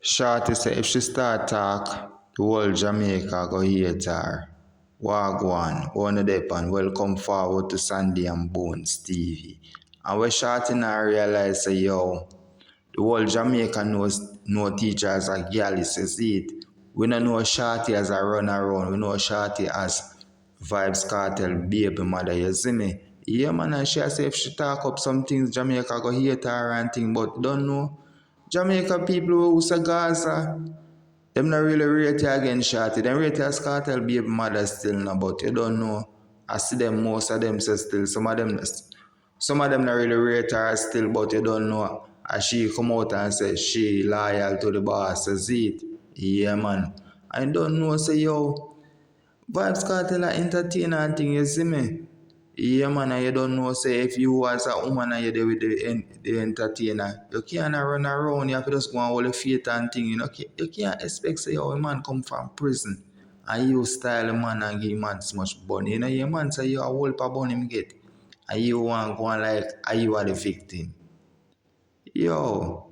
Shorty say if she start talk, the whole Jamaica go hate her. Wagwan, one of them and welcome forward to Sandy and Bones TV. And when Shorty now realize say yo, the whole Jamaica knows no teachers as a girl says it. We don't know Shorty as a run around, we know Shorty as Vybz Kartel baby mother, you see me? Yeah man, and she say if she talk up some things Jamaica go hate her and thing, but don't know. Jamaica people who say Gaza, them not really rate you against Shorty. Them rate you as Kartel baby mother still now, but you don't know. I see them, most of them say still, some of them not really rate her still, but you don't know. As she come out and say she loyal to the boss, says it. Yeah man. I don't know, say yo, Vybz Kartel are entertainer and thing, you see me? Yeah man, and you don't know, say if you as a woman and you're there with the entertainer, you can't run around, you have to just go and hold your feet and thing, you know. You can't expect, say, oh, a man come from prison and you style a man and give man so much money. You know, your man say you a whole pa bun him get. And you want to go on like, are you are the victim? Yo,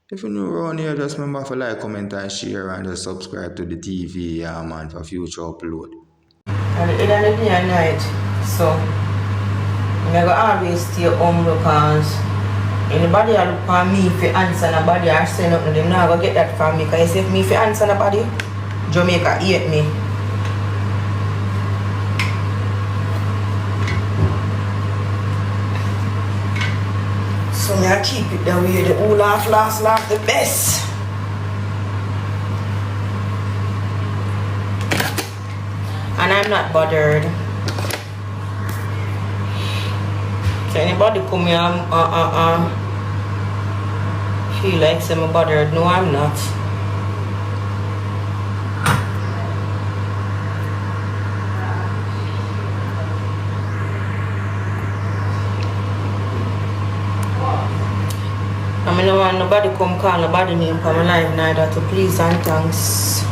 if you're new around here, just remember to like, comment and share and just subscribe to the TV, yeah man, for future upload. And in the day and night, so I go always stay humble because anybody that look for me if answer nobody or say nothing, them not go get that from me. Because if me if answer nobody, Jamaica hate me. So me I keep it that way, the whole laugh the best. And I'm not bothered. So anybody come here feel like I'm bothered? No, I'm not. I mean, no want nobody come call nobody name for my life neither, to please and thanks.